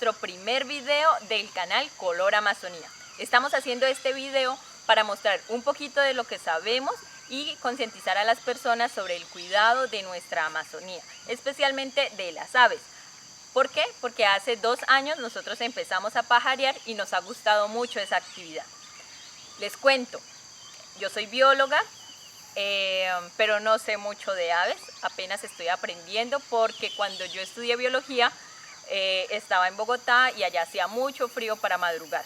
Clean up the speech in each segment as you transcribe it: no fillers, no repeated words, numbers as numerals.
nuestro primer video del canal Color Amazonía. Estamos haciendo este video para mostrar un poquito de lo que sabemos y concientizar a las personas sobre el cuidado de nuestra Amazonía, especialmente de las aves. ¿Por qué? Porque hace 2 años nosotros empezamos a pajarear y nos ha gustado mucho esa actividad. Les cuento, yo soy bióloga, pero no sé mucho de aves, apenas estoy aprendiendo porque cuando yo estudié biología estaba en Bogotá y allá hacía mucho frío para madrugar.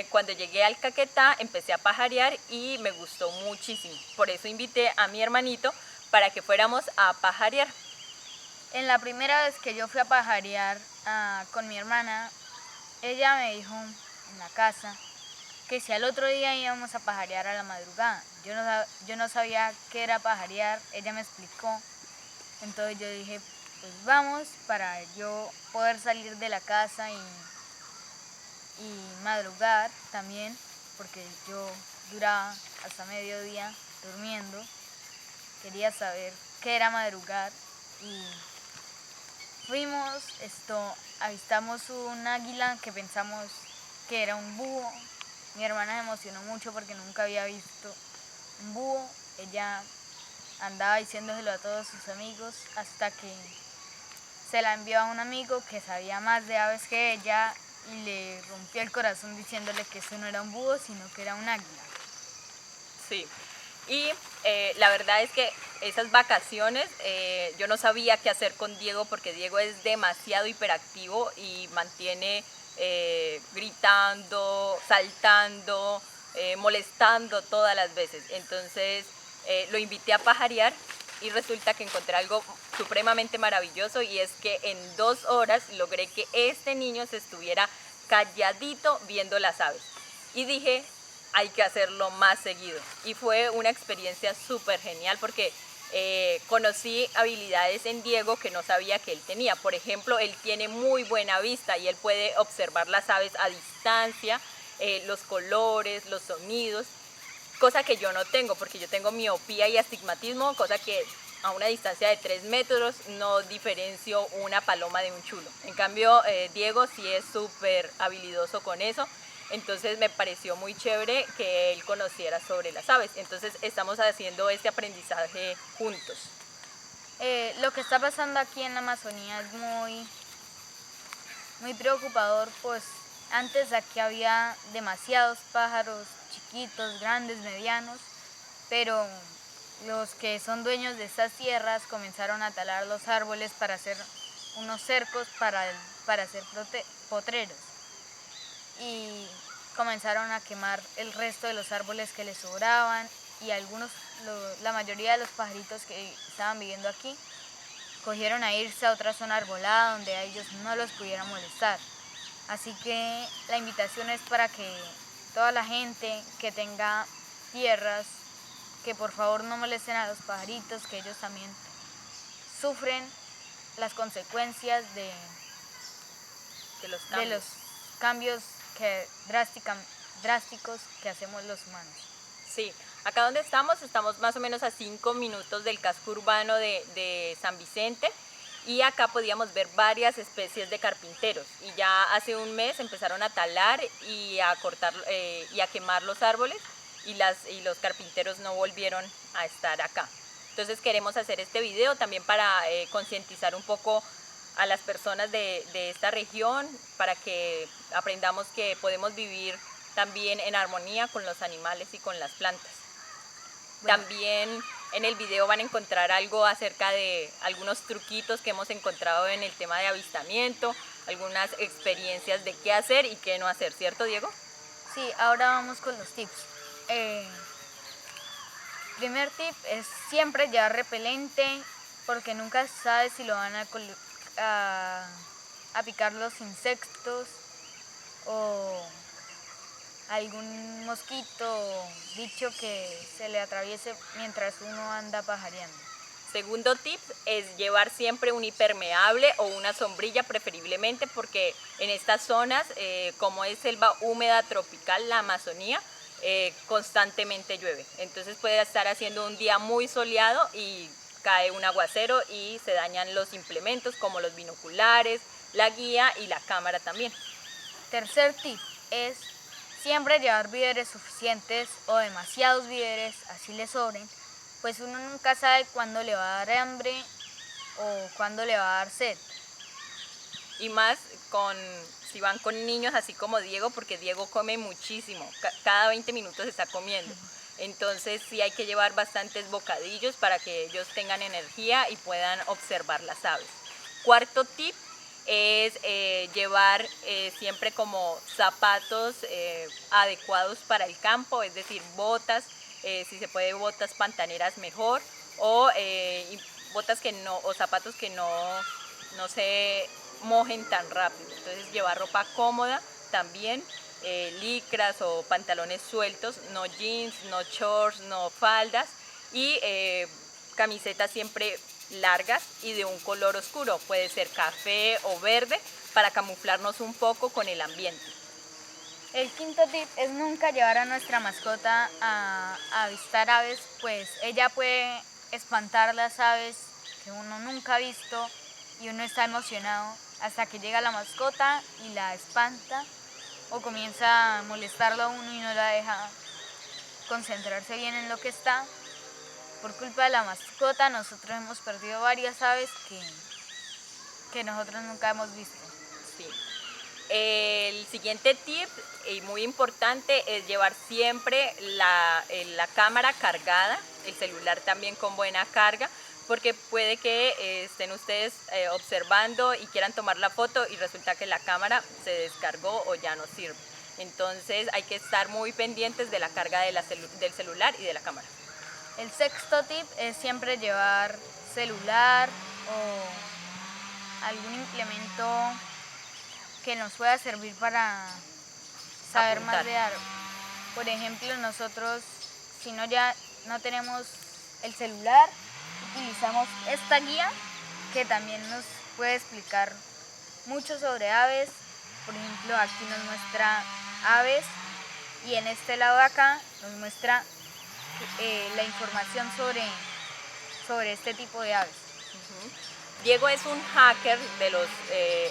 Cuando llegué al Caquetá empecé a pajarear y me gustó muchísimo, por eso invité a mi hermanito para que fuéramos a pajarear. En la primera vez que yo fui a pajarear con mi hermana, ella me dijo en la casa que si al otro día íbamos a pajarear a la madrugada. Yo no sabía qué era pajarear, ella me explicó. Entonces yo dije, pues vamos para yo poder salir de la casa y madrugar también, porque yo duraba hasta mediodía durmiendo. Quería saber qué era madrugar y fuimos, avistamos un águila que pensamos que era un búho. Mi hermana se emocionó mucho porque nunca había visto un búho. Ella andaba diciéndoselo a todos sus amigos hasta que se la envió a un amigo que sabía más de aves que ella y le rompió el corazón diciéndole que eso no era un búho, sino que era un águila. Sí, y la verdad es que esas vacaciones yo no sabía qué hacer con Diego porque Diego es demasiado hiperactivo y mantiene gritando, saltando, molestando todas las veces. Entonces lo invité a pajarear y resulta que encontré algo supremamente maravilloso, y es que en 2 horas logré que este niño se estuviera calladito viendo las aves. Y dije, hay que hacerlo más seguido. Y fue una experiencia súper genial porque conocí habilidades en Diego que no sabía que él tenía. Por ejemplo, él tiene muy buena vista y él puede observar las aves a distancia, los colores, los sonidos, cosa que yo no tengo porque yo tengo miopía y astigmatismo, cosa que a una distancia de 3 metros no diferencio una paloma de un chulo. En cambio, Diego sí es súper habilidoso con eso. Entonces me pareció muy chévere que él conociera sobre las aves. Entonces estamos haciendo este aprendizaje juntos. Lo que está pasando aquí en la Amazonía es muy preocupador, pues antes aquí había demasiados pájaros, chiquitos, grandes, medianos, pero los que son dueños de estas tierras comenzaron a talar los árboles para hacer unos cercos para hacer potreros, y comenzaron a quemar el resto de los árboles que les sobraban, y la mayoría de los pajaritos que estaban viviendo aquí cogieron a irse a otra zona arbolada donde a ellos no los pudieran molestar. Así que la invitación es para que toda la gente que tenga tierras, que por favor no molesten a los pajaritos, que ellos también sufren las consecuencias de los cambios drásticos que hacemos los humanos. Sí, acá donde estamos más o menos a 5 minutos del casco urbano de San Vicente, y acá podíamos ver varias especies de carpinteros, y ya hace un mes empezaron a talar y a cortar y a quemar los árboles, y los carpinteros no volvieron a estar acá. Entonces queremos hacer este video también para concientizar un poco a las personas de esta región, para que aprendamos que podemos vivir también en armonía con los animales y con las plantas. Bueno. También en el video van a encontrar algo acerca de algunos truquitos que hemos encontrado en el tema de avistamiento, algunas experiencias de qué hacer y qué no hacer, ¿cierto, Diego? Sí, ahora vamos con los tips. Primer tip es siempre llevar repelente, porque nunca sabes si lo van a picar los insectos o algún mosquito o bicho que se le atraviese mientras uno anda pajareando. Segundo tip es llevar siempre un impermeable o una sombrilla preferiblemente, porque en estas zonas, como es selva húmeda tropical, la Amazonía, constantemente llueve. Entonces puede estar haciendo un día muy soleado y cae un aguacero y se dañan los implementos como los binoculares, la guía y la cámara también. Tercer tip es siempre llevar víveres suficientes o demasiados víveres, así le sobren, pues uno nunca sabe cuándo le va a dar hambre o cuándo le va a dar sed. Y más si van con niños así como Diego, porque Diego come muchísimo, cada 20 minutos está comiendo. Entonces sí hay que llevar bastantes bocadillos para que ellos tengan energía y puedan observar las aves. Cuarto tip es llevar siempre como zapatos adecuados para el campo, es decir, botas, si se puede botas pantaneras mejor, o botas o zapatos que no se mojen tan rápido. Entonces llevar ropa cómoda también, licras o pantalones sueltos, no jeans, no shorts, no faldas, y camisetas siempre largas y de un color oscuro, puede ser café o verde, para camuflarnos un poco con el ambiente. El quinto tip es nunca llevar a nuestra mascota a avistar aves, pues ella puede espantar las aves que uno nunca ha visto y uno está emocionado hasta que llega la mascota y la espanta o comienza a molestarlo a uno y no la deja concentrarse bien en lo que está. Por culpa de la mascota nosotros hemos perdido varias aves que nosotros nunca hemos visto. Sí. El siguiente tip, y muy importante, es llevar siempre la cámara cargada, el celular también con buena carga, porque puede que estén ustedes observando y quieran tomar la foto y resulta que la cámara se descargó o ya no sirve. Entonces hay que estar muy pendientes de la carga del celular y de la cámara. El sexto tip es siempre llevar celular o algún implemento que nos pueda servir para saber Apuntar más de algo. Por ejemplo, nosotros, si ya no tenemos el celular, utilizamos esta guía que también nos puede explicar mucho sobre aves. Por ejemplo, aquí nos muestra aves y en este lado de acá nos muestra la información sobre este tipo de aves. Diego es un hacker de los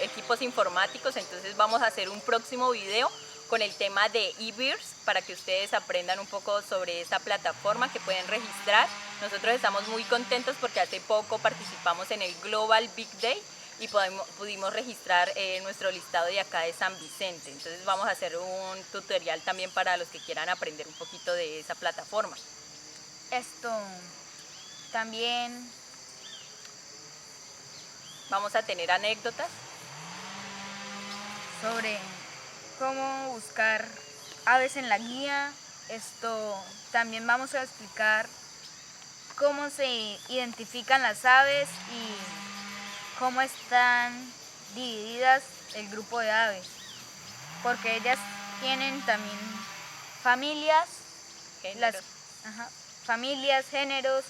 equipos informáticos, entonces vamos a hacer un próximo video con el tema de eBirds para que ustedes aprendan un poco sobre esta plataforma que pueden registrar. Nosotros estamos muy contentos porque hace poco participamos en el Global Big Day y pudimos registrar nuestro listado de acá de San Vicente. Entonces vamos a hacer un tutorial también para los que quieran aprender un poquito de esa plataforma. Esto también vamos a tener anécdotas sobre cómo buscar aves en la guía. Esto también vamos a explicar cómo se identifican las aves y cómo están divididas el grupo de aves, porque ellas tienen también familias, familias, géneros,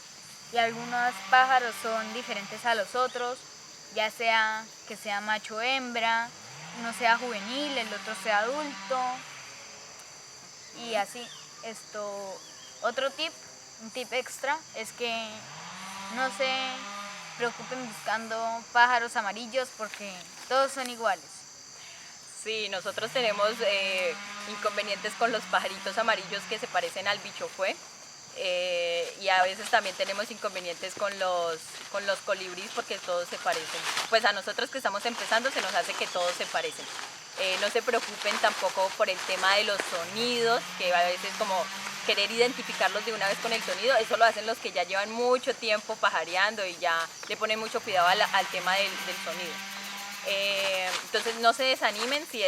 y algunos pájaros son diferentes a los otros, ya sea que sea macho o hembra, uno sea juvenil, el otro sea adulto, y así. Otro tip, un tip extra, es que no se preocupen buscando pájaros amarillos porque todos son iguales. Sí, nosotros tenemos inconvenientes con los pajaritos amarillos que se parecen al bichofue. Y a veces también tenemos inconvenientes con los colibríes porque todos se parecen. Pues a nosotros que estamos empezando se nos hace que todos se parecen. No se preocupen tampoco por el tema de los sonidos, que a veces como querer identificarlos de una vez con el sonido, eso lo hacen los que ya llevan mucho tiempo pajareando y ya le ponen mucho cuidado al tema del sonido. Entonces no se desanimen si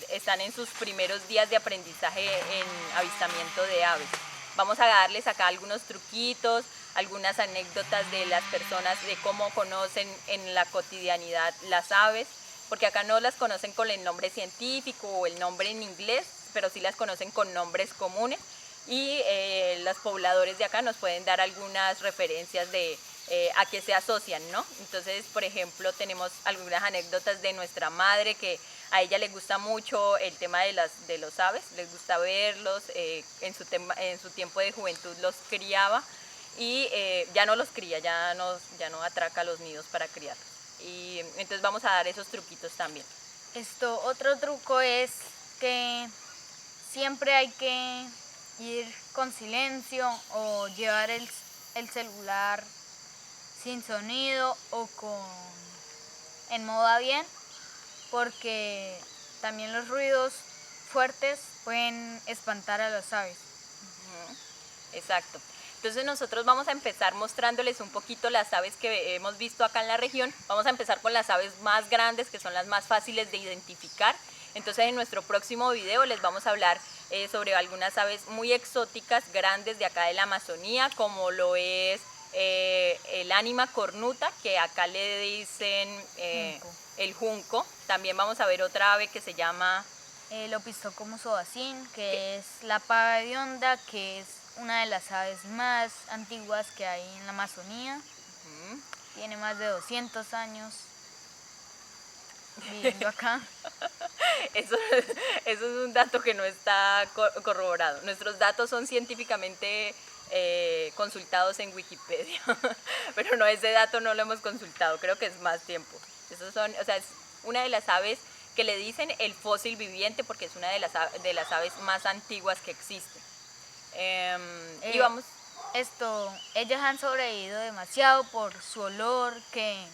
están en sus primeros días de aprendizaje en avistamiento de aves. Vamos a darles acá algunos truquitos, algunas anécdotas de las personas de cómo conocen en la cotidianidad las aves, porque acá no las conocen con el nombre científico o el nombre en inglés, pero sí las conocen con nombres comunes y los pobladores de acá nos pueden dar algunas referencias de a qué se asocian, ¿no? Entonces, por ejemplo, tenemos algunas anécdotas de nuestra madre que a ella le gusta mucho el tema de los aves, les gusta verlos, en su tiempo de juventud los criaba y ya no los cría, ya no atraca los nidos para criarlos. y entonces vamos a dar esos truquitos también. Otro truco es que siempre hay que ir con silencio o llevar el celular sin sonido o en modo avión, porque también los ruidos fuertes pueden espantar a las aves. Exacto. Entonces nosotros vamos a empezar mostrándoles un poquito las aves que hemos visto acá en la región. Vamos a empezar con las aves más grandes, que son las más fáciles de identificar. Entonces en nuestro próximo video les vamos a hablar sobre algunas aves muy exóticas, grandes de acá de la Amazonía, como lo es el ánima cornuta, que acá le dicen el junco. También vamos a ver otra ave que se llama el Opisthocomus ovacin, que es la pava hedionda, que es una de las aves más antiguas que hay en la Amazonía. Tiene más de 200 años viviendo acá. Eso es un dato que no está corroborado. Nuestros datos son científicamente consultados en Wikipedia, pero no, ese dato no lo hemos consultado, creo que es más tiempo. O sea, es una de las aves que le dicen el fósil viviente porque es una de las aves más antiguas que existen. Y vamos... Ellas han sobrevivido demasiado por su olor, que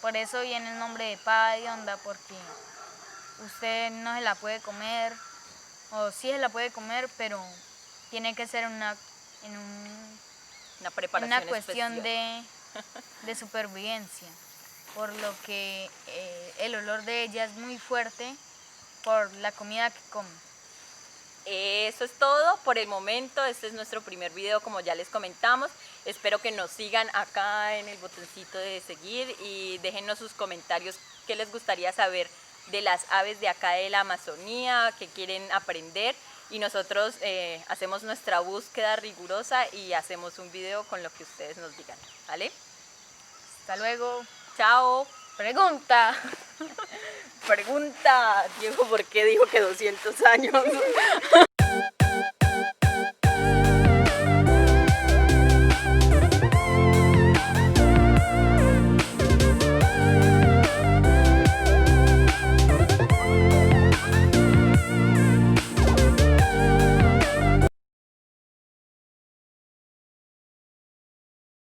por eso viene el nombre de pava hedionda, porque usted no se la puede comer, o sí se la puede comer, pero tiene que ser una cuestión de supervivencia, por lo que el olor de ella es muy fuerte por la comida que come. Eso es todo por el momento. Este es nuestro primer video, como ya les comentamos. Espero que nos sigan acá en el botoncito de seguir y déjennos sus comentarios qué les gustaría saber de las aves de acá de la Amazonía, que quieren aprender, y nosotros hacemos nuestra búsqueda rigurosa y hacemos un video con lo que ustedes nos digan, ¿vale? Hasta luego. Chao. Pregunta. Pregunta, Diego, ¿por qué dijo que 200 años?